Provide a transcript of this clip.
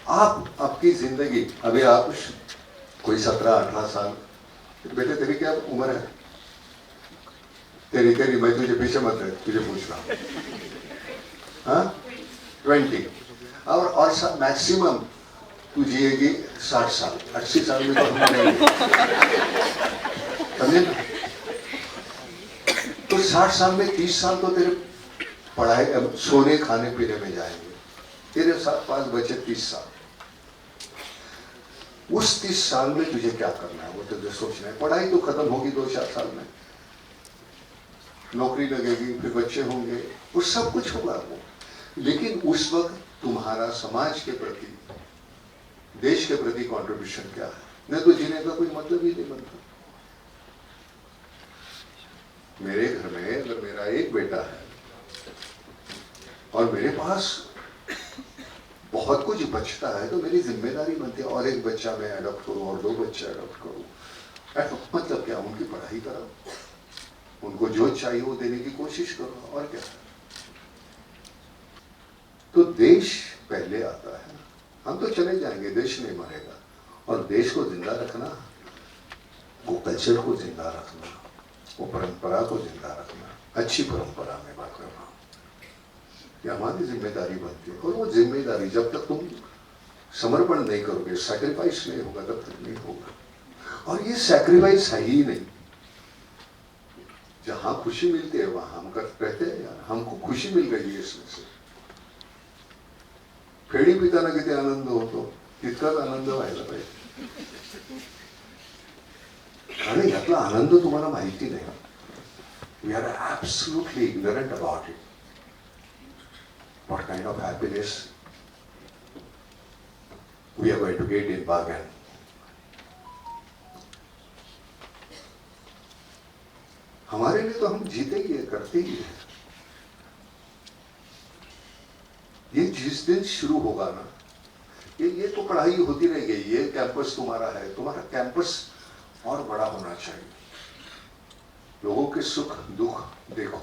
आप आपकी जिंदगी, अभी आप कोई 17-18 साल, बेटे तेरी क्या उम्र है? तेरी तेरी मैं तुझे पीछे मत रह, तुझे पूछ रहा हूँ। हाँ 20 और मैक्सिमम तू जिएगी 60 साल, 80 साल में तो हम मरेंगे, समझे ना? तो 60 साल में 30 साल तो तेरे पढ़ाई, सोने खाने पीने में जाएंगे, तेरे पास बचे 30 साल। उस 30 साल में तुझे क्या करना है वो तुझे सोचना है। पढ़ाई तो खत्म होगी 2-4 साल में, नौकरी लगेगी, फिर बच्चे होंगे, वो सब कुछ होगा वो। लेकिन उस वक्त तुम्हारा समाज के प्रति, देश के प्रति कंट्रीब्यूशन क्या है? नहीं तो जीने का कोई मतलब ही नहीं बनता। मेरे घर में अगर मेरा एक बेटा है और मेरे पास बहुत कुछ बचता है तो मेरी जिम्मेदारी बनती है और एक बच्चा मैं अडॉप्ट करूं और 2 बच्चे अडॉप्ट करूं। अडॉप्ट मतलब क्या? उनकी पढ़ाई करो, उनको जो चाहिए वो देने की कोशिश करो, और क्या। तो देश पहले आता है। हम तो चले जाएंगे, देश नहीं मरेगा। और देश को जिंदा रखना, वो कल्चर को जिंदा रखना, वो परंपरा को जिंदा रखना, अच्छी परंपरा में बात कर रहा हूं, ये हमारी जिम्मेदारी बनती है। और वो जिम्मेदारी जब तक तुम समर्पण नहीं करोगे, सैक्रिफाइस नहीं होगा, तब तक नहीं होगा। और ये सैक्रिफाइस है ही नहीं। जहां खुशी मिलती है वहां हम कहते हैं यार हमको खुशी मिल रही है इसमें से। फेडी पिताना किती आनंद होतो, तितकाच आनंद व्हायला पाहिजे। आणि यातला आनंद तुम्हाला माहिती नाही. We are absolutely ignorant about it. What kind of happiness we are going to get in bargain. हमारे लिए तो हम जीते ही है, करते ही है। ये जिस दिन शुरू होगा ना, ये तो पढ़ाई होती रहेगी, ये कैंपस तुम्हारा है, तुम्हारा कैंपस और बड़ा होना चाहिए। लोगों के सुख दुख देखो।